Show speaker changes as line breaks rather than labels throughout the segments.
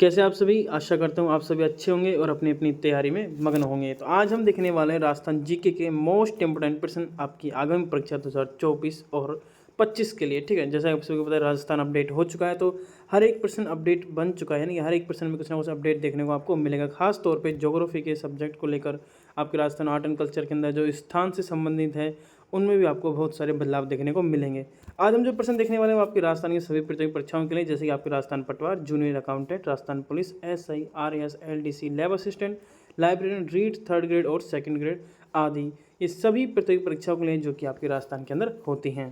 कैसे आप सभी, आशा करता हूँ आप सभी अच्छे होंगे और अपनी अपनी तैयारी में मग्न होंगे। तो आज हम देखने वाले हैं राजस्थान जीके के मोस्ट इंपोर्टेंट प्रश्न आपकी आगामी परीक्षा 2024 और 25 के लिए। ठीक है, जैसा आप सभी को पता है राजस्थान अपडेट हो चुका है, तो हर एक प्रश्न अपडेट बन चुका है, यानी हर एक प्रश्न में कुछ ना कुछ अपडेट देखने को आपको मिलेगा। खास तौर पे ज्योग्राफी के सब्जेक्ट को लेकर आपके राजस्थान आर्ट एंड कल्चर के अंदर जो स्थान से संबंधित है उनमें भी आपको बहुत सारे बदलाव देखने को मिलेंगे। आज हम जो प्रश्न देखने वाले हैं वो आपकी राजस्थान की सभी प्रतियोगी परीक्षाओं के लिए, जैसे कि आपके राजस्थान पटवार, junior accountant, Rajasthan police, SI, RAS, LDC, lab assistant, librarian, read, third grade और सेकंड ग्रेड आदि, ये सभी प्रतियोगी परीक्षाओं के लिए जो कि आपके राजस्थान के अंदर होती हैं।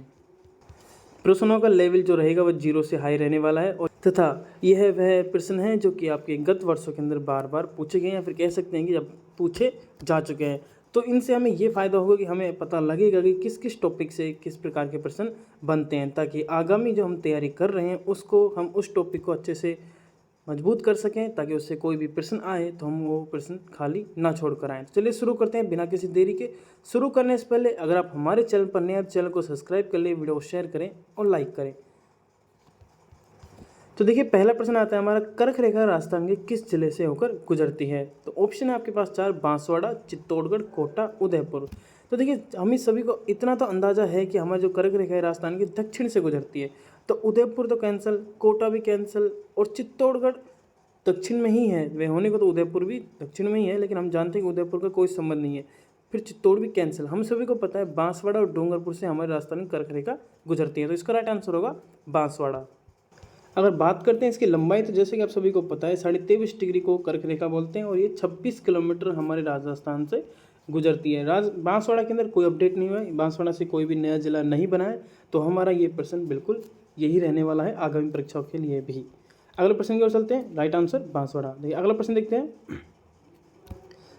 प्रश्नों का लेवल जो रहेगा वो 0 से हाई रहने वाला है, और तथा यह वह प्रश्न है जो कि आपके गत वर्षों के अंदर बार बार पूछे गए या फिर कह सकते हैं कि जब पूछे जा चुके हैं। तो इनसे हमें ये फ़ायदा होगा कि हमें पता लगेगा कि किस किस टॉपिक से किस प्रकार के प्रश्न बनते हैं, ताकि आगामी जो हम तैयारी कर रहे हैं उसको हम उस टॉपिक को अच्छे से मजबूत कर सकें, ताकि उससे कोई भी प्रश्न आए तो हम वो प्रश्न खाली ना छोड़ कर आएँ। तो चलिए शुरू करते हैं बिना किसी देरी के। शुरू करने से पहले अगर आप हमारे चैनल पर नए हैं तो चैनल को सब्सक्राइब कर लें, वीडियो को शेयर करें और लाइक करें। तो देखिए पहला प्रश्न आता है हमारा, कर्क रेखा राजस्थान के किस जिले से होकर गुजरती है? तो ऑप्शन है आपके पास 4, बांसवाड़ा, चित्तौड़गढ़, कोटा, उदयपुर। तो देखिए हम सभी को इतना तो अंदाजा है कि हमारी जो कर्क रेखा है राजस्थान की दक्षिण से गुजरती है, तो उदयपुर तो कैंसिल, कोटा भी कैंसिल, और चित्तौड़गढ़ दक्षिण में ही है, वे होने को तो उदयपुर भी दक्षिण में ही है, लेकिन हम जानते हैं कि उदयपुर का कोई संबंध नहीं है। फिर चित्तौड़ भी कैंसिल। हम सभी को पता है बांसवाड़ा और डूंगरपुर से हमारे राजस्थान की कर्क रेखा गुजरती है, तो इसका राइट आंसर होगा बांसवाड़ा। अगर बात करते हैं इसकी लंबाई, तो जैसे कि आप सभी को पता है 23.5 डिग्री को कर्क रेखा बोलते हैं, और ये 26 किलोमीटर हमारे राजस्थान से गुजरती है। बांसवाड़ा के अंदर कोई अपडेट नहीं हुआ है, बांसवाड़ा से कोई भी नया जिला नहीं बना है, तो हमारा ये प्रश्न बिल्कुल यही रहने वाला है आगामी परीक्षाओं के लिए भी। अगले प्रश्न की ओर चलते हैं, राइट आंसर बांसवाड़ा। देखिए अगला प्रश्न देखते हैं,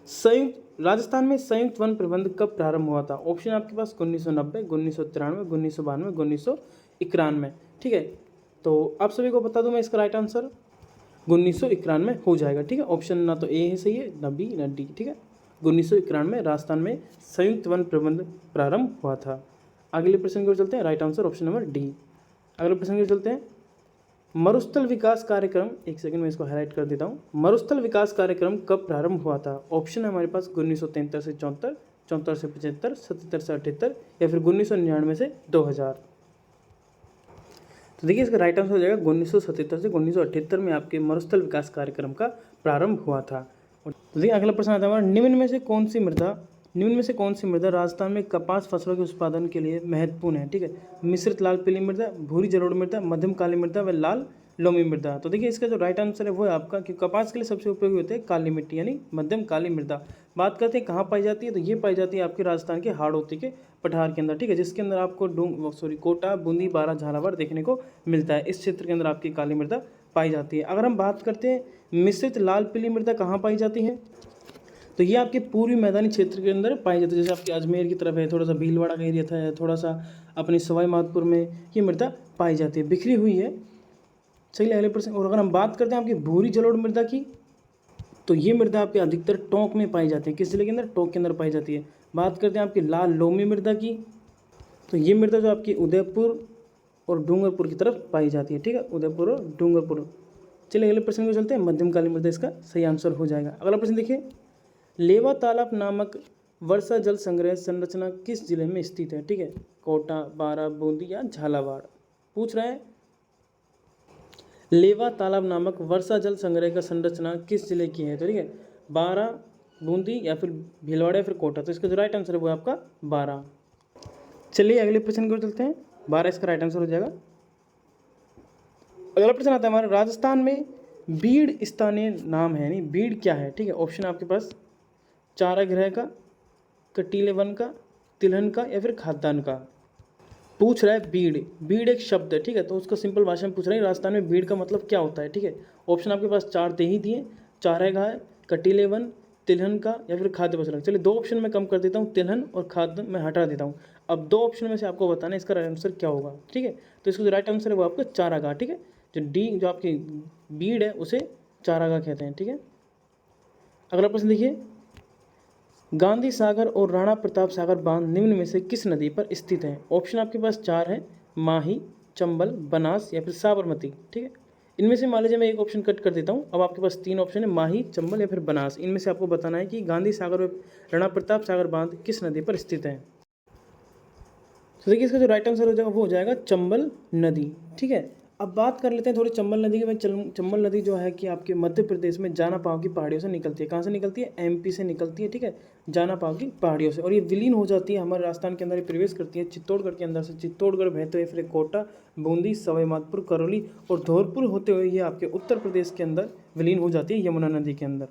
संयुक्त राजस्थान में संयुक्त वन प्रबंध कब प्रारंभ हुआ था? ऑप्शन आपके पास 1990, 1993, 1992, 1991। ठीक है, तो आप सभी को बता दूं मैं इसका राइट आंसर 1991 हो जाएगा। ठीक है, ऑप्शन ना तो ए है सही है, ना बी ना डी। ठीक है, 1991 राजस्थान में संयुक्त वन प्रबंध प्रारंभ हुआ था। अगले प्रश्न की ओर चलते हैं, right answer option number D. अगले प्रश्न की ओर चलते हैं, मरुस्थल विकास कार्यक्रम, एक सेकंड में इसको हाईलाइट कर देता हूँ। मरुस्थल विकास कार्यक्रम कब प्रारंभ हुआ था? ऑप्शन है हमारे पास 1973 से 74, 74 से 75, 77 से 78 या फिर 1999 से 2000। तो देखिए इसका राइट आंसर हो जाएगा 1977 से 1978 में आपके मरुस्थल विकास कार्यक्रम का प्रारंभ हुआ था। और तो देखिए अगला प्रश्न आता है हमारा, निम्न में से कौन सी मृदा राजस्थान में कपास फसलों के उत्पादन के लिए महत्वपूर्ण है? ठीक है, मिश्रित लाल पीली मृदा, भूरी जलोढ़ मृदा, मध्यम काली मृदा व लाल लोमी मृदा। तो देखिए इसका जो राइट आंसर है वो है आपका, कि कपास के लिए सबसे उपयोगी होते हैं काली मिट्टी यानी मध्यम काली मृदा। बात करते हैं कहाँ पाई जाती है, तो ये पाई जाती है आपके राजस्थान के हाड़ौती के पठार के अंदर। ठीक है, जिसके अंदर आपको कोटा, बूंदी, बारा, झालावाड़ देखने को मिलता है। इस क्षेत्र के अंदर आपकी काली मृदा पाई जाती है। अगर हम बात करते हैं मिश्रित लाल पीली मृदा कहाँ पाई जाती है, तो ये आपके पूर्वी मैदानी क्षेत्र के अंदर पाई जाती है। जैसे आपके अजमेर की तरफ है, थोड़ा सा भीलवाड़ा का एरिया था, थोड़ा सा अपने सवाई माधोपुर में ये मृदा पाई जाती है, बिखरी हुई है। चलिए अगले प्रश्न। और अगर हम बात करते हैं आपकी भूरी जलोढ़ मृदा की, तो ये मृदा आपके अधिकतर टोंक में पाई जाती है। किस जिले के अंदर? टोंक के अंदर पाई जाती है। बात करते हैं आपकी लाल लोमी मृदा की, तो ये मृदा जो आपकी उदयपुर और डूंगरपुर की तरफ पाई जाती है। ठीक है, उदयपुर और डूंगरपुर। चलिए अगले प्रश्न को चलते हैं, मध्यम काली मृदा इसका सही आंसर हो जाएगा। अगला प्रश्न देखिए, लेवा तालाब नामक वर्षा जल संग्रह संरचना किस जिले में स्थित है? ठीक है, कोटा, बारा, बूंदी या झालावाड़। पूछ रहे हैं लेवा तालाब नामक वर्षा जल संग्रह का संरचना किस जिले की है? तो ठीक है, बारा, बूंदी या फिर भीलवाड़ा या फिर कोटा। तो इसका जो राइट आंसर है वो आपका बारा। चलिए अगले प्रश्न की ओर चलते हैं, बारा इसका राइट आंसर हो जाएगा। अगला प्रश्न आता है हमारे, राजस्थान में बीड़ स्थानीय नाम है, यानी बीड़ क्या है? ठीक है, ऑप्शन आपके पास चारागृह का, कटीले वन का, तिलहन का या फिर खाद्यान्न का। पूछ रहा है बीड़ एक शब्द है। ठीक है, तो उसका सिंपल भाषा में पूछ रहे हैं राजस्थान में बीड़ का मतलब क्या होता है। ठीक है, ऑप्शन आपके पास 4 दे ही दिए, चारागाह, कटीले वन, तिलहन का या फिर खाद्य पशु। चलिए 2 ऑप्शन में कम कर देता हूँ, तिलहन और खाद्य मैं हटा देता हूँ। अब 2 ऑप्शन में से आपको बताना है इसका राइट आंसर क्या होगा। ठीक है, तो इसका जो राइट आंसर है वो आपका चारागाह। ठीक है, जो डी जो आपकी बीड़ है उसे चारागाह कहते हैं। ठीक है, अगला प्रश्न देखिए, गांधी सागर और राणा प्रताप सागर बांध निम्न में से किस नदी पर स्थित है? ऑप्शन आपके पास 4 है, माही, चंबल, बनास या फिर साबरमती। ठीक है, इनमें से मान लीजिए मैं एक ऑप्शन कट कर देता हूँ। अब आपके पास 3 ऑप्शन है, माही, चंबल या फिर बनास। इनमें से आपको बताना है कि गांधी सागर और राणा प्रताप सागर बांध किस नदी पर स्थित है। तो देखिए इसका जो राइट आंसर हो जाएगा वो हो जाएगा चंबल नदी। ठीक है, अब बात कर लेते हैं थोड़ी चंबल नदी की। भाई चंबल नदी जो है कि आपके मध्य प्रदेश में जाना पाव की पहाड़ियों से निकलती है। कहाँ से निकलती है? एमपी से निकलती है। ठीक है, जाना पाव की पहाड़ियों से, और ये विलीन हो जाती है हमारे राजस्थान के अंदर ही प्रवेश करती है चित्तौड़गढ़ के अंदर से। चित्तौड़गढ़ बहते हुए फिर कोटा, बूंदी, सवाई माधोपुर, करौली और धौलपुर होते हुए ये आपके उत्तर प्रदेश के अंदर विलीन हो जाती है यमुना नदी के अंदर।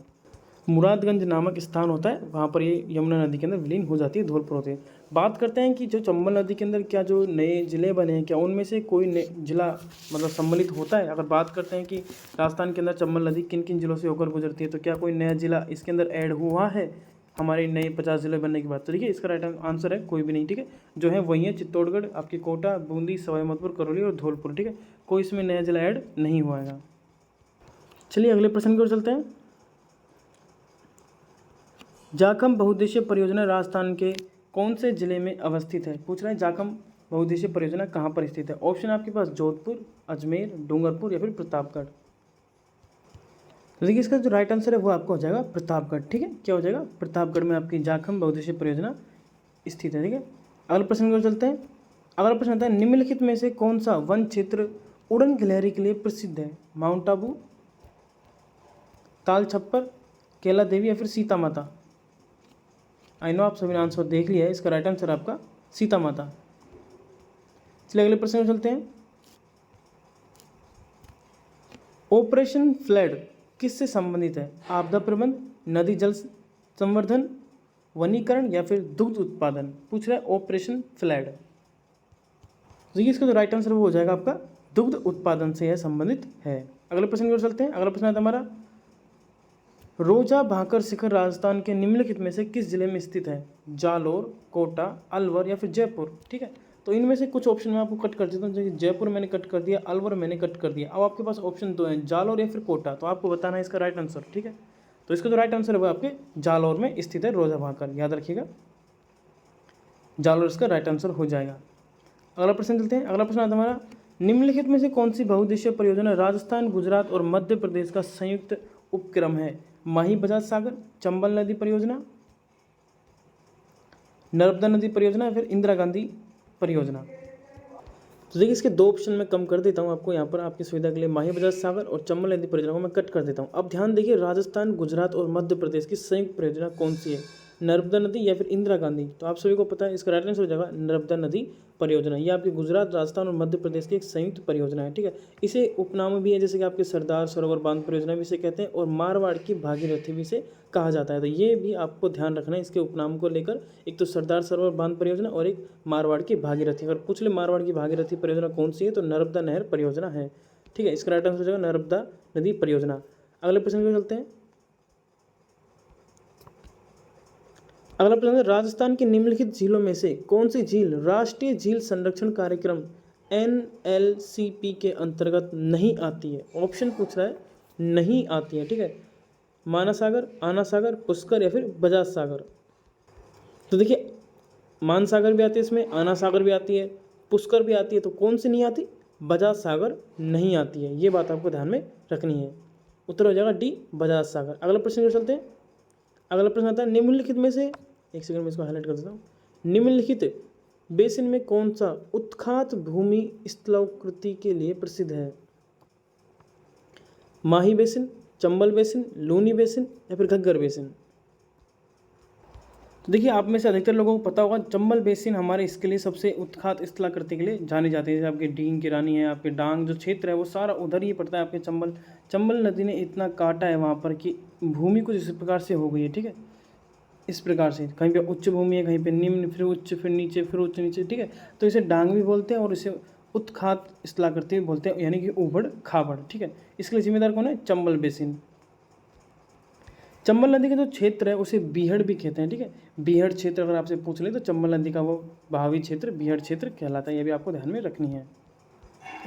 मुरादगंज नामक स्थान होता है, वहाँ पर ये यमुना नदी के अंदर विलीन हो जाती है धौलपुर होते हैं। बात करते हैं कि जो चंबल नदी के अंदर क्या जो नए ज़िले बने हैं, क्या उनमें से कोई ज़िला मतलब सम्मिलित होता है? अगर बात करते हैं कि राजस्थान के अंदर चंबल नदी किन किन ज़िलों से होकर गुजरती है, तो क्या कोई नया ज़िला इसके अंदर ऐड हुआ है हमारे नए 50 ज़िले बनने के बाद? तो देखिए इसका राइट आंसर है कोई भी नहीं। ठीक है, जो है वही है चित्तौड़गढ़, आपकी कोटा, बूंदी, सवाई माधोपुर, करौली और धौलपुर। ठीक है, कोई इसमें नया ज़िला ऐड नहीं हुआ है। चलिए अगले प्रश्न की ओर चलते हैं। जाखम बहुउद्देशीय परियोजना राजस्थान के कौन से जिले में अवस्थित है? पूछ रहा है जाखम बहुउद्देशीय परियोजना कहाँ पर स्थित है। ऑप्शन आपके पास जोधपुर, अजमेर, डूंगरपुर या फिर प्रतापगढ़। तो देखिए इसका जो राइट आंसर है वो आपको हो जाएगा प्रतापगढ़। ठीक है, क्या हो जाएगा? प्रतापगढ़ में आपकी जाखम बहुउद्देशीय परियोजना स्थित है। ठीक है, अगले प्रश्न की ओर चलते हैं। अगला प्रश्न आता है निम्नलिखित में से कौन सा वन क्षेत्र उड़न गिलहरी के लिए प्रसिद्ध है? माउंट आबू, ताल छप्पर, कैला देवी या फिर सीता माता। आई नो आप सभी ने आंसर देख लिया है, इसका राइट आंसर आपका सीता माता। चलिए अगले प्रश्न में चलते हैं। ऑपरेशन फ्लड किससे संबंधित है? आपदा प्रबंध, नदी जल संवर्धन, वनीकरण या फिर दुग्ध उत्पादन। पूछ रहा है ऑपरेशन फ्लड। देखिए इसका जो राइट आंसर वो हो जाएगा आपका दुग्ध उत्पादन से यह संबंधित है। अगले प्रश्न की ओर चलते हैं। अगला प्रश्न है हमारा रोजा भाकर शिखर राजस्थान के निम्नलिखित में से किस जिले में स्थित है? जालोर, कोटा, अलवर या फिर जयपुर। ठीक है, तो इनमें से कुछ ऑप्शन मैं आपको कट कर देता हूँ। जैसे जयपुर मैंने कट कर दिया, अलवर मैंने कट कर दिया। अब आपके पास ऑप्शन 2 हैं, जालोर या फिर कोटा, तो आपको बताना है इसका राइट आंसर। ठीक है, तो इसका जो राइट आंसर है वो आपके जालोर में स्थित है रोजा भाकर, याद रखिएगा जालोर इसका राइट आंसर हो जाएगा। अगला प्रश्न चलते हैं। अगला प्रश्न आता है हमारा निम्नलिखित में से कौन सी बहुउद्देशीय परियोजना राजस्थान, गुजरात और मध्य प्रदेश का संयुक्त उपक्रम है? माही बजाज सागर, चंबल नदी परियोजना, नर्मदा नदी परियोजना या फिर इंदिरा गांधी परियोजना। तो देखिए इसके 2 ऑप्शन मैं कम कर देता हूँ आपको यहाँ पर आपकी सुविधा के लिए। माही बजाज सागर और चंबल नदी परियोजना को मैं कट कर देता हूँ। अब ध्यान देखिए राजस्थान, गुजरात और मध्य प्रदेश की संयुक्त परियोजना कौन सी है? नर्मदा नदी या फिर इंदिरा गांधी। तो आप सभी को पता है इसका राइट आंसर हो जाएगा नर्मदा नदी परियोजना। ये आपके गुजरात, राजस्थान और मध्य प्रदेश की एक संयुक्त परियोजना है। ठीक है, इसे उपनाम भी है, जैसे कि आपके सरदार सरोवर बांध परियोजना भी इसे कहते हैं और मारवाड़ की भागीरथी भी इसे कहा जाता है। तो ये भी आपको ध्यान रखना है इसके उपनाम को लेकर, एक तो सरदार सरोवर बांध परियोजना और एक मारवाड़ की भागीरथी। अगर पूछ ले मारवाड़ की भागीरथी परियोजना कौन सी है, तो नर्मदा नहर परियोजना है। ठीक है, इसका राइट आंसर हो जाएगा नर्मदा नदी परियोजना। अगले प्रश्न को चलते हैं। अगला प्रश्न है राजस्थान की निम्नलिखित झीलों में से कौन सी झील राष्ट्रीय झील संरक्षण कार्यक्रम NLCP के अंतर्गत नहीं आती है? ऑप्शन पूछ रहा है, नहीं आती है। ठीक है, मानस सागर, आना सागर, पुष्कर या फिर बजाज सागर। तो देखिए मान सागर भी आती है इसमें, आना सागर भी आती है, पुष्कर भी आती है, तो कौन सी नहीं आती? बजाज सागर नहीं आती है। ये बात आपको ध्यान में रखनी है। उत्तर हो जाएगा डी, बजाज सागर। अगला प्रश्न को चलते हैं। अगला प्रश्न आता है निम्नलिखित में से, एक सेकंड में इसको हाईलाइट कर देता हूँ। निम्नलिखित बेसिन में कौन सा उत्खात भूमि स्थलाकृति के लिए प्रसिद्ध है? Mahi basin, Chambal basin, Luni basin या फिर घग्गर बेसिन। तो देखिए आप में से अधिकतर लोगों को पता होगा चंबल बेसिन हमारे इसके लिए सबसे उत्खात स्थलाकृति के लिए जानी जाती है। जैसे आपके डींग की रानी है, आपके डांग जो क्षेत्र है वो सारा उधर ही पड़ता है। आपके चंबल नदी ने इतना काटा है वहाँ पर कि भूमि कुछ इस प्रकार से हो गई है। ठीक है, इस प्रकार से कहीं पे उच्च भूमि है, कहीं पे निम्न, फिर उच्च, फिर नीचे, फिर उच्च नीचे। ठीक है, तो इसे डांग भी बोलते हैं और इसे उत्खात स्थलाकृति भी बोलते हैं, यानी कि उबड़ खाबड़। ठीक है, इसके लिए जिम्मेदार कौन है? चंबल बेसिन। चंबल नदी का जो क्षेत्र है उसे बीहड़ भी कहते हैं। ठीक है, बीहड़ क्षेत्र अगर आपसे पूछ ले तो चंबल नदी का वो बहावी क्षेत्र बीहड़ क्षेत्र कहलाता है। ये भी आपको ध्यान में रखनी है।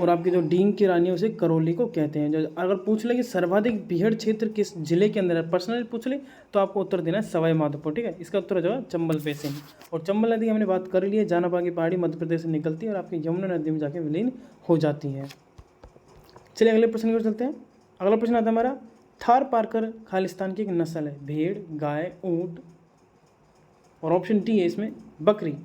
और आपकी जो डींग की रानी है उसे करौली को कहते हैं। जो अगर पूछ ले कि सर्वाधिक बीहड़ क्षेत्र किस जिले के अंदर है, पर्सनली पूछ ले तो आपको उत्तर देना है सवाई माधोपुर। ठीक है, इसका उत्तर हो जाएगा चंबल बेसिन। और चंबल नदी हमने बात कर ली है, जानापा की पहाड़ी मध्य प्रदेश से निकलती है और आपकी यमुना नदी में जाके विलीन हो जाती है। चलिए अगले प्रश्न की ओर चलते हैं। अगला प्रश्न आता है हमारा, थार पारकर खालिस्तान की एक नस्ल है, भेड़, गाय, ऊँट, और ऑप्शन डी है इसमें बकरी।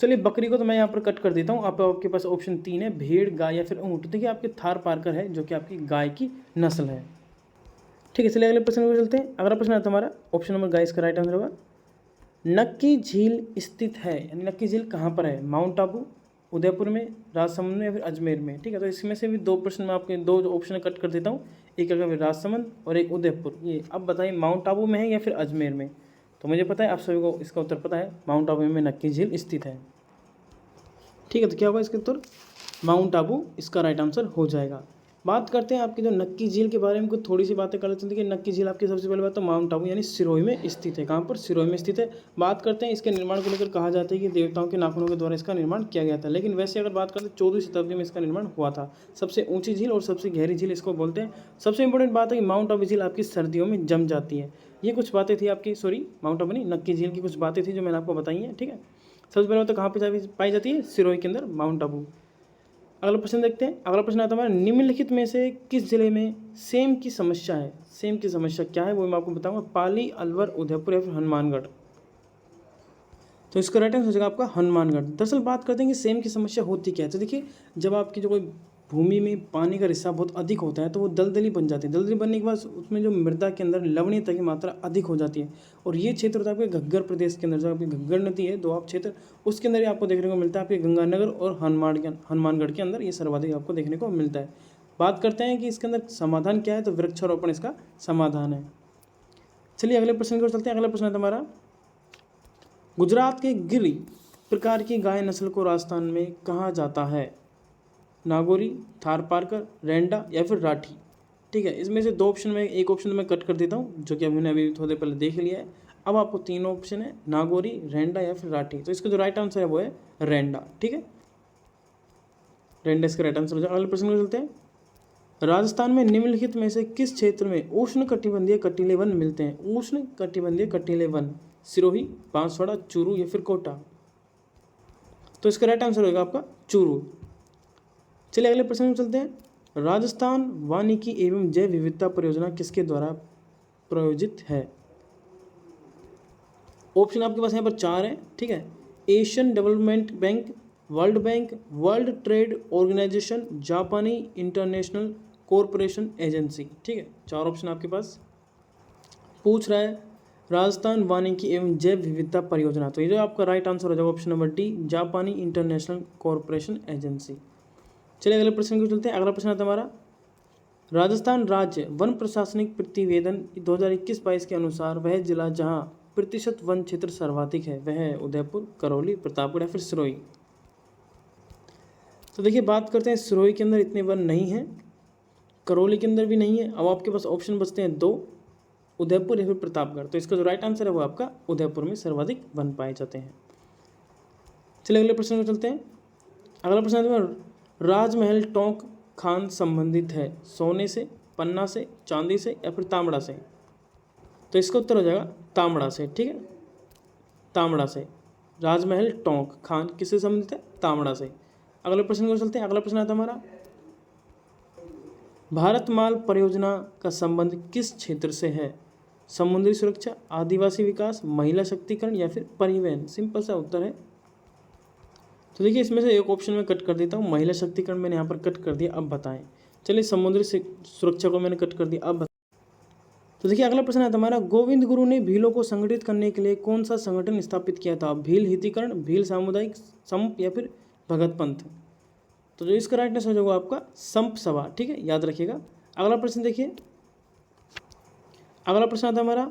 चलिए बकरी को तो मैं यहाँ पर कट कर देता हूँ। आपके पास ऑप्शन 3 है, भेड़, गाय या फिर ऊँट। देखिए आपके थार पारकर है जो कि आपकी गाय की नस्ल है। ठीक है, चलिए अगले प्रश्न को चलते हैं। अगला प्रश्न आता है हमारा, ऑप्शन नंबर गाइस का राइट आंसर होगा नक्की झील स्थित है, यानी नक्की झील कहाँ पर है? माउंट आबू, उदयपुर में, राजसमंद में या फिर अजमेर में। ठीक है, तो इसमें से भी 2 प्रश्न में आपके 2 ऑप्शन कट कर देता हूँ, एक अगर राजसमंद और एक उदयपुर। ये अब बताइए माउंट आबू में है या फिर अजमेर में? तो मुझे पता है आप सभी को इसका उत्तर पता है, माउंट आबू में नक्की झील स्थित है। ठीक है, तो क्या होगा इसका उत्तर? माउंट आबू इसका राइट आंसर हो जाएगा। बात करते हैं आपकी जो नक्की झील के बारे में, कुछ थोड़ी सी बातें कर लेते हैं कि नक्की झील आपकी सबसे पहले बात तो माउंट आबू यानी सिरोही में स्थित है। कहाँ पर? सिरोही में स्थित है। बात करते हैं इसके निर्माण को लेकर, कहा जाता है कि देवताओं के नाखूनों के द्वारा इसका निर्माण किया गया था, लेकिन वैसे अगर बात करते हैं 14वीं शताब्दी में इसका निर्माण हुआ था। सबसे ऊंची झील और सबसे गहरी झील इसको बोलते हैं। सबसे इंपॉर्टेंट बात है कि माउंट आबू झील आपकी सर्दियों में जम जाती है। ये कुछ बातें थी आपकी, सॉरी माउंट आबू नहीं, नक्की झील की कुछ बातें थी जो मैंने आपको बताई हैं। ठीक है, सबसे पहले तो कहाँ पर पाई जाती है? सिरोही के अंदर माउंट आबू। अगला प्रश्न देखते हैं। अगला प्रश्न आता है हमारा, निम्नलिखित में से किस जिले में सेम की समस्या है? सेम की समस्या क्या है वो मैं आपको बताऊंगा। पाली, अलवर, उदयपुर या फिर हनुमानगढ़। तो इसका राइट आंसर हो जाएगा आपका हनुमानगढ़। दरअसल बात करते हैं कि सेम की समस्या होती क्या है। तो देखिए, जब आपकी जो कोई भूमि में पानी का रिसाव बहुत अधिक होता है तो वो दलदली बन जाती है। दलदली बनने के बाद उसमें जो मृदा के अंदर लवणीयता की मात्रा अधिक हो जाती है, और ये क्षेत्र होता है आपके घग्गर प्रदेश के अंदर। जो आपकी घग्गर नदी है, दोआब क्षेत्र, उसके अंदर ही आपको देखने को मिलता है। आपके गंगानगर और हनुमानगढ़ के अंदर ये सर्वाधिक आपको देखने को मिलता है। बात करते हैं कि इसके अंदर समाधान क्या है, तो वृक्षारोपण इसका समाधान है। चलिए अगले प्रश्न की ओर चलते हैं। अगला प्रश्न है हमारा, गुजरात के गिर प्रकार की गाय नस्ल को राजस्थान में कहा जाता है? नागौरी, थार पारकर, रेंडा या फिर राठी। ठीक है, इसमें से 2 ऑप्शन में एक ऑप्शन मैं कट कर देता हूँ जो कि हमने अभी थोड़ी देर पहले देख लिया है। अब आपको 3 ऑप्शन है, नागौरी, रेंडा या फिर राठी। तो इसका जो राइट आंसर है वो है रेंडा। ठीक है, रेंडा इसका राइट आंसर हो जाएगा। अगले प्रश्न में चलते हैं। राजस्थान में निम्नलिखित में से किस क्षेत्र में उष्ण कटिबंधीय कटीले वन मिलते हैं? उष्ण कटिबंधीय कटीले वन, सिरोही, बांसवाड़ा, चूरू या फिर कोटा। तो इसका राइट आंसर होगा आपका चूरू। चलिए अगले प्रश्न में चलते हैं। राजस्थान वानिकी एवं जैव विविधता परियोजना किसके द्वारा प्रायोजित है? ऑप्शन आपके पास यहाँ पर 4 है। ठीक है, Asian development bank, world bank, world trade organisation, जापानी इंटरनेशनल कॉरपोरेशन एजेंसी। ठीक है, 4 ऑप्शन आपके पास। पूछ रहा है राजस्थान वानिकी एवं जैव विविधता परियोजना, तो ये जो आपका राइट आंसर हो जाएगा ऑप्शन नंबर डी, जापानी इंटरनेशनल कॉरपोरेशन एजेंसी। चलिए अगले प्रश्न को चलते हैं। अगला प्रश्न आता है हमारा, राजस्थान राज्य वन प्रशासनिक प्रतिवेदन 2021-22 के अनुसार वह जिला जहां प्रतिशत वन क्षेत्र सर्वाधिक है वह है उदयपुर, करौली, प्रतापगढ़ या फिर सिरोही। तो देखिए बात करते हैं, सिरोही के अंदर इतने वन नहीं हैं, करौली के अंदर भी नहीं है। अब आपके पास ऑप्शन बचते हैं 2, उदयपुर या फिर प्रतापगढ़। तो इसका जो राइट आंसर है वो आपका उदयपुर में सर्वाधिक वन पाए जाते हैं। चलिए अगले प्रश्न को चलते हैं। अगला प्रश्न आता है, राजमहल टोंक खान संबंधित है सोने से, पन्ना से, चांदी से या फिर तांबड़ा से? तो इसका उत्तर हो जाएगा तांबड़ा से। ठीक है, तांबड़ा से। राजमहल टोंक खान किससे संबंधित है? तांबड़ा से। अगले प्रश्न को चलते हैं। अगला प्रश्न आता है हमारा, भारतमाल परियोजना का संबंध किस क्षेत्र से है? समुद्री सुरक्षा, आदिवासी विकास, महिला शक्तिकरण या फिर परिवहन? सिंपल सा उत्तर है। तो देखिए इसमें से एक ऑप्शन में कट कर देता हूँ, महिला शक्तिकरण मैंने यहाँ पर कट कर दिया। अब बताएं। चलिए समुद्री सुरक्षा को मैंने कट कर दिया। अब तो देखिए अगला प्रश्न है हमारा, गोविंद गुरु ने भीलों को संगठित करने के लिए कौन सा संगठन स्थापित किया था? भील हितीकरण, भील सामुदायिक संप या फिर भगत पंथ? तो जो इसका राइट आंसर होगा आपका संप सभा। ठीक है, याद रखिएगा। अगला प्रश्न देखिए, अगला प्रश्न आता हमारा,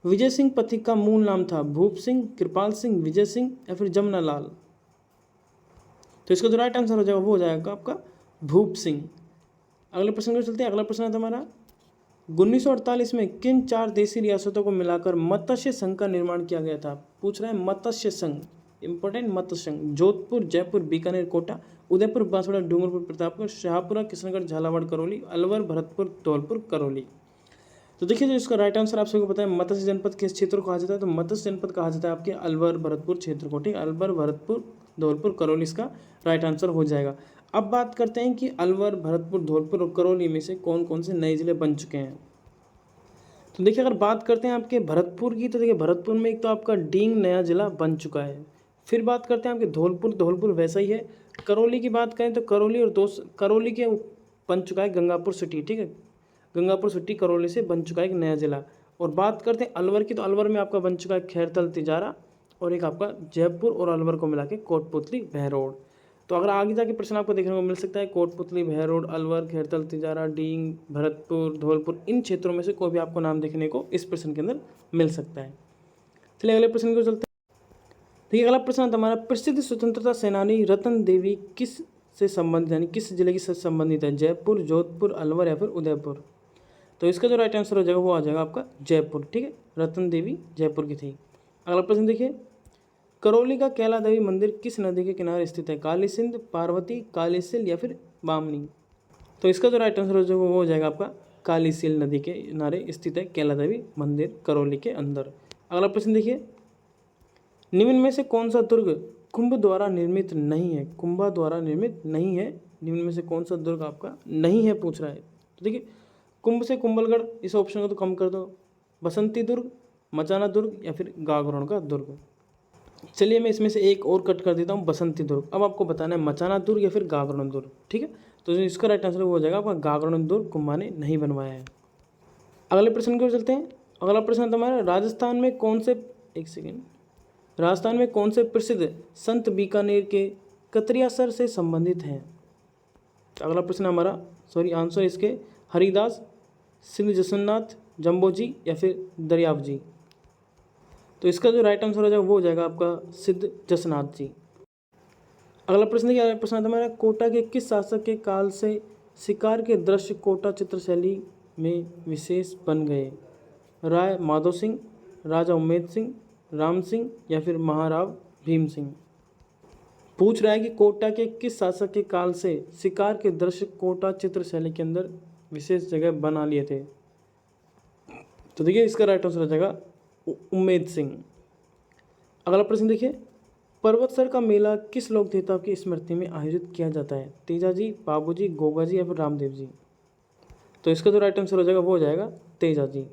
विजय सिंह पथिक का मूल नाम था भूप सिंह, कृपाल सिंह, विजय सिंह या फिर जमुना लाल? तो इसका जो राइट आंसर हो जाएगा वो हो जाएगा आपका भूप सिंह। अगले प्रश्न को चलते हैं। अगला प्रश्न आता हमारा, 1948 में किन 4 देशी रियासतों को मिलाकर मत्स्य संघ का निर्माण किया गया था? पूछ रहा है मत्स्य संघ, इंपॉर्टेंट मत्स्य संघ। जोधपुर, जयपुर, बीकानेर, कोटा, उदयपुर, बांसवाड़ा, डूंगरपुर, प्रतापगढ़, शाहपुरा, किशनगढ़, झालावाड़, करौली, अलवर, भरतपुर, धौलपुर, करौली। तो देखिए जो इसका राइट आंसर आप सबको पता है, मत्स्य जनपद किस क्षेत्र को कहा जाता है? तो मत्स्य जनपद कहा जाता है आपके अलवर भरतपुर क्षेत्र को। ठीक, अलवर, भरतपुर, धौलपुर, करौली इसका राइट आंसर हो जाएगा। अब बात करते हैं कि अलवर, भरतपुर, धौलपुर और करौली में से कौन कौन से नए ज़िले बन चुके हैं। तो देखिए, अगर बात करते हैं आपके भरतपुर की, तो देखिए भरतपुर में एक तो आपका डींग नया ज़िला बन चुका है। फिर बात करते हैं आपके धौलपुर, धौलपुर वैसा ही है। करौली की बात करें तो करौली और करौली के बन चुका है गंगापुर सिटी, ठीक है, गंगापुर सिटी करौली से बन चुका है एक नया ज़िला। और बात करते हैं अलवर की, तो अलवर में आपका बन चुका है खैरतल, तिजारा और एक आपका जयपुर और अलवर को मिला के कोटपुतली, बहरोड। तो अगर आगे जाके प्रश्न आपको देखने को मिल सकता है कोटपुतली, बहरोड, अलवर, खैरतल, तिजारा, डींग, भरतपुर, धौलपुर, इन क्षेत्रों में से कोई भी आपको नाम देखने को इस प्रश्न के अंदर मिल सकता है। चलिए अगले प्रश्न को चलते हैं। देखिए अगला प्रश्न है हमारा, प्रसिद्ध स्वतंत्रता सेनानी रतन देवी किस से संबंधित, यानी किस जिले की से संबंधित है? जयपुर, जोधपुर, अलवर या फिर उदयपुर? तो इसका जो राइट आंसर हो जाएगा वो आ जाएगा आपका जयपुर, ठीक है, रतन देवी जयपुर की थी। अगला प्रश्न देखिए, करौली का कैला देवी मंदिर किस नदी के किनारे स्थित है? काली सिंध, पार्वती, कालीसिल या फिर बामनी? तो इसका जो राइट आंसर हो जाएगा वो हो जाएगा आपका कालीसिल नदी के किनारे स्थित है कैला देवी मंदिर करौली के अंदर। अगला प्रश्न देखिए, निम्न में से कौन सा दुर्ग कुंभ द्वारा निर्मित नहीं है? कुंभा द्वारा निर्मित नहीं है, निम्न में से कौन सा दुर्ग आपका नहीं है पूछ रहा है। तो देखिए, कुंभ से कुंभलगढ़, इस ऑप्शन को तो कम कर दो, बसंती दुर्ग, मचाना दुर्ग या फिर गागरोन का दुर्ग। चलिए मैं इसमें से एक और कट कर देता हूँ, बसंती दुर्ग। अब आपको बताना है मचाना दुर्ग या फिर गागरोन दुर्ग, ठीक है। तो जो इसका राइट आंसर हो जाएगा आपका गागरोन दुर्ग कुंभा ने नहीं बनवाया है। अगले प्रश्न की ओर चलते हैं। अगला प्रश्न है हमारा, राजस्थान में कौन से, एक सेकेंड, राजस्थान में कौन से प्रसिद्ध संत बीकानेर के कतरियासर से संबंधित हैं? अगला प्रश्न हमारा, आंसर इसके हरिदास, सिंध जसन्नाथ, जम्बोजी या फिर दरियाव जी? तो इसका जो राइट आंसर हो जाएगा वो हो जाएगा आपका सिद्ध जसनाथ जी। अगला प्रश्न देखिए, अगला प्रश्न आता है हमारा, कोटा के किस शासक के काल से शिकार के दृश्य कोटा चित्रशैली में विशेष बन गए? राय माधो सिंह, राजा उम्मेद सिंह, राम सिंह या फिर महाराव भीम सिंह? पूछ रहा है कि कोटा के किस शासक के काल से शिकार के दृश्य कोटा चित्रशैली के अंदर विशेष जगह बना लिए थे? तो देखिए इसका राइट आंसर हो जाएगा उम्मेद सिंह। अगला प्रश्न देखिए, पर्वतसर का मेला किस लोक देवता की स्मृति में आयोजित किया जाता है? तेजा जी, बाबू जी, गोगा जी या फिर रामदेव जी? तो इसका जो राइट आंसर हो जाएगा वो हो जाएगा तेजा जी।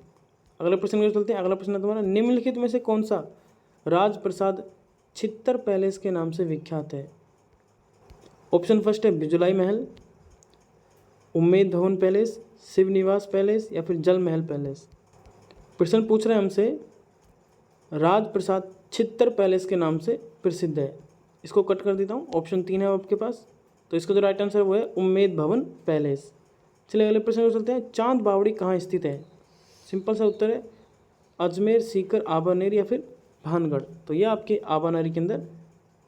अगले प्रश्न को चलते हैं। अगला प्रश्न है तुम्हारा, निम्नलिखित में से कौन सा राजप्रसाद छित्तर पैलेस के नाम से विख्यात है? ऑप्शन फर्स्ट है बिजुलाई महल, उम्मेद भवन पैलेस, शिव निवास पैलेस या फिर जल महल पैलेस? प्रश्न पूछ रहे हैं हमसे, राजप्रसाद छित्तर पैलेस के नाम से प्रसिद्ध है। इसको कट कर देता हूँ, ऑप्शन 3 है आपके पास। तो इसका जो राइट आंसर है वो है उम्मेद भवन पैलेस। चलिए अगले प्रश्न को चलते हैं। चांद बावड़ी कहाँ स्थित है? सिंपल सा उत्तर है अजमेर, सीकर, आबानेर या फिर भानगढ़। तो यह आपके आबानेर के अंदर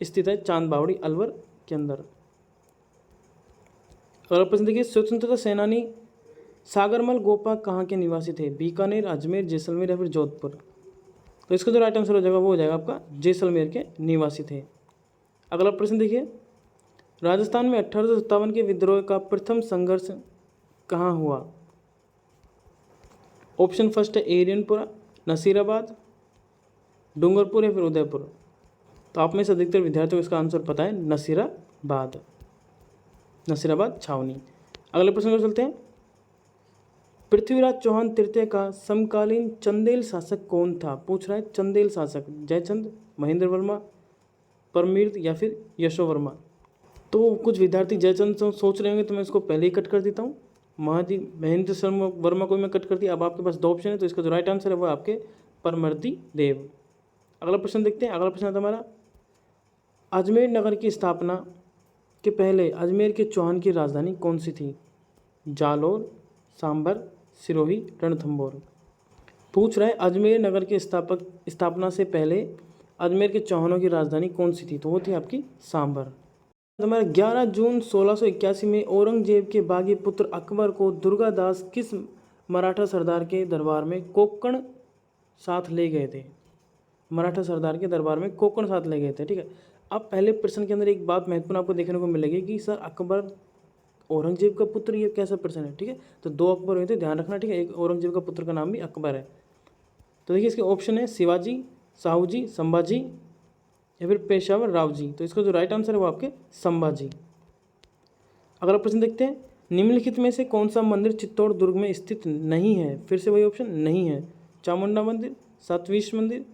स्थित है चांद बावड़ी, अलवर के अंदर। अगला प्रश्न देखिए, स्वतंत्रता सेनानी सागरमल गोपा कहाँ के निवासी थे? बीकानेर, अजमेर, जैसलमेर या फिर जोधपुर? तो इसका जो राइट आंसर हो जाएगा वो हो जाएगा आपका जैसलमेर के निवासी थे। अगला प्रश्न देखिए, राजस्थान में 1857 के विद्रोह का प्रथम संघर्ष कहाँ हुआ? ऑप्शन फर्स्ट है एरियनपुरा, नसीराबाद, डूंगरपुर या फिर उदयपुर? तो आप में से अधिकतर विद्यार्थियों को इसका आंसर पता है नसीराबाद, नसीराबाद छावनी। अगले प्रश्न पर चलते हैं। पृथ्वीराज चौहान तृतीय का समकालीन चंदेल शासक कौन था? पूछ रहा है चंदेल शासक, जयचंद, महेंद्र वर्मा, परमीर्द या फिर यशोवर्मा? तो कुछ विद्यार्थी जयचंद सोच रहे होंगे, तो मैं इसको पहले ही कट कर देता हूँ। महेंद्र वर्मा को मैं कट कर दिया। अब आपके पास 2 ऑप्शन है, तो इसका जो राइट आंसर है वो आपके परमर्दी देव। अगला प्रश्न देखते हैं। अगला प्रश्न है हमारा, अजमेर नगर की स्थापना के पहले अजमेर के चौहान की राजधानी कौन सी थी? जालोर, सांभर, सिरोही, रणथंभौर? पूछ रहा है अजमेर नगर के स्थापना से पहले अजमेर के चौहानों की राजधानी कौन सी थी? तो वो थी आपकी सांभर। हमारा 11 जून 1681 में औरंगजेब के बागी पुत्र अकबर को दुर्गादास किस मराठा सरदार के दरबार में कोंकण साथ ले गए थे? मराठा सरदार के दरबार में कोंकण साथ ले गए थे, ठीक है। अब पहले प्रश्न के अंदर एक बात महत्वपूर्ण आपको देखने को मिलेगी कि सर अकबर औरंगजेब का पुत्र, ये कैसा प्रश्न है, ठीक है। तो 2 अकबर हुए थे, ध्यान रखना, ठीक है। एक औरंगजेब का पुत्र का नाम भी अकबर है। तो देखिए इसके ऑप्शन है शिवाजी, साहूजी, संभाजी या फिर पेशावर राव जी? तो इसका जो राइट आंसर है वो आपके संभाजी। अगला प्रश्न देखते हैं, निम्नलिखित में से कौन सा मंदिर चित्तौड़ दुर्ग में स्थित नहीं है? फिर से वही ऑप्शन नहीं है, चामुंडा मंदिर, सातवीश मंदिर,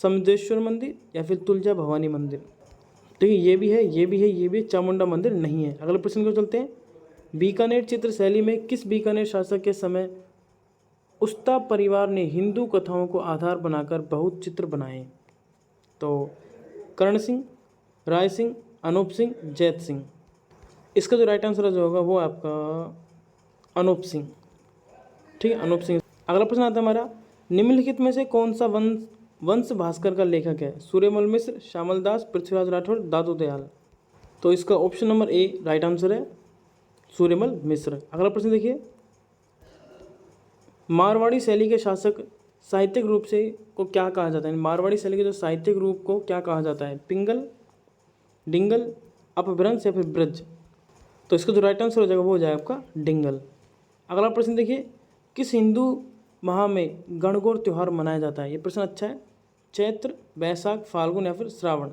समदेश्वर मंदिर या फिर तुलजा भवानी मंदिर। ठीक है, ये भी है, ये भी है, ये भी, चामुंडा मंदिर नहीं है। अगले प्रश्न को चलते हैं, बीकानेर चित्र शैली में किस बीकानेर शासक के समय उस्ता परिवार ने हिंदू कथाओं को आधार बनाकर बहुत चित्र बनाए? तो कर्ण सिंह, राय सिंह, अनूप सिंह, जैत सिंह। इसका जो राइट आंसर जो होगा वो आपका अनूप सिंह। ठीक है, अनूप सिंह। अगला प्रश्न आता है हमारा, निम्नलिखित में से कौन सा वंश भास्कर का लेखक है? सूर्यमल मिश्र, श्यामल दास, पृथ्वीराज राठौर, दादू दयाल। तो इसका option number A right answer है, सूर्यमल मिश्र। अगला प्रश्न देखिए, मारवाड़ी शैली के शासक साहित्यिक रूप से को क्या कहा जाता है? मारवाड़ी शैली के जो साहित्यिक रूप को क्या कहा जाता है? पिंगल, डिंगल, अपभ्रंश या फिर ब्रज। तो इसका जो राइट आंसर हो जाएगा वो हो जाएगा आपका डिंगल। अगला प्रश्न देखिए, किस हिंदू माह में गणगौर त्यौहार मनाया जाता है? ये प्रश्न अच्छा है, चैत्र, वैशाख, फाल्गुन या फिर श्रावण।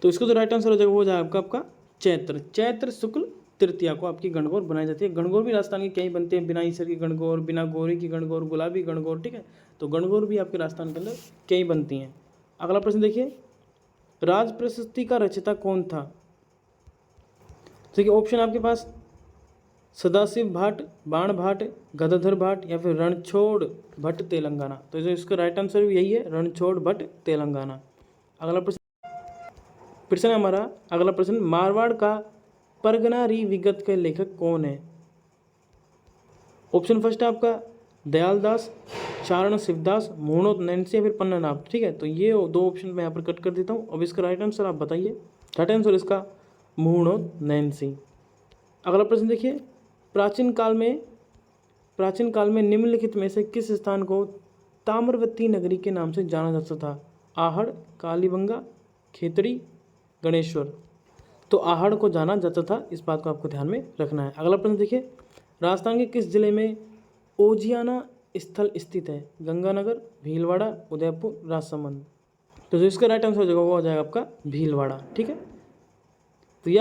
तो इसका जो राइट आंसर हो जाएगा वो हो जाएगा आपका चैत्र शुक्ल तृतीया को आपकी गणगौर बनाई जाती है। गणगौर भी राजस्थान की कई बनते हैं, बिना ईसर की गणगौर, बिना गौरी की गणगौर, गुलाबी गणगौर। ठीक है, तो गणगौर भी आपके राजस्थान के अंदर कई बनती हैं। अगला प्रश्न देखिए, राज प्रशस्ति का रचयिता कौन था? देखिए ऑप्शन आपके पास सदाशिव भाट, बाण भाट, गदाधर भाट या फिर रणछोड़ भट्ट तेलंगाना। तो जो इसका राइट आंसर भी यही है, रणछोड़ भट्ट तेलंगाना। अगला प्रश्न है हमारा, अगला प्रश्न, मारवाड़ का परगना विगत के लेखक कौन है? ऑप्शन फर्स्ट है आपका दयाल दास, चारण शिवदास, मोहनोद नैन्सी या फिर पन्नानाथ। ठीक है, तो ये दो ऑप्शन मैं यहाँ पर कट कर देता हूँ। अब इसका राइट आंसर आप बताइए। राइट आंसर इसका मोहनोद नैन्सी। अगला प्रश्न देखिए, प्राचीन काल में निम्नलिखित में से किस स्थान को ताम्रवती नगरी के नाम से जाना जाता था? आहड़, कालीबंगा, खेतड़ी, गणेश्वर। तो आहड़ को जाना जाता था, इस बात को आपको ध्यान में रखना है। अगला प्रश्न देखिए, राजस्थान के किस जिले में ओजियाना स्थल स्थित है? गंगानगर, भीलवाड़ा, उदयपुर, राजसमंद। तो जो इसका राइट आंसर हो जाएगा वो हो जाएगा आपका भीलवाड़ा। ठीक है, तो ये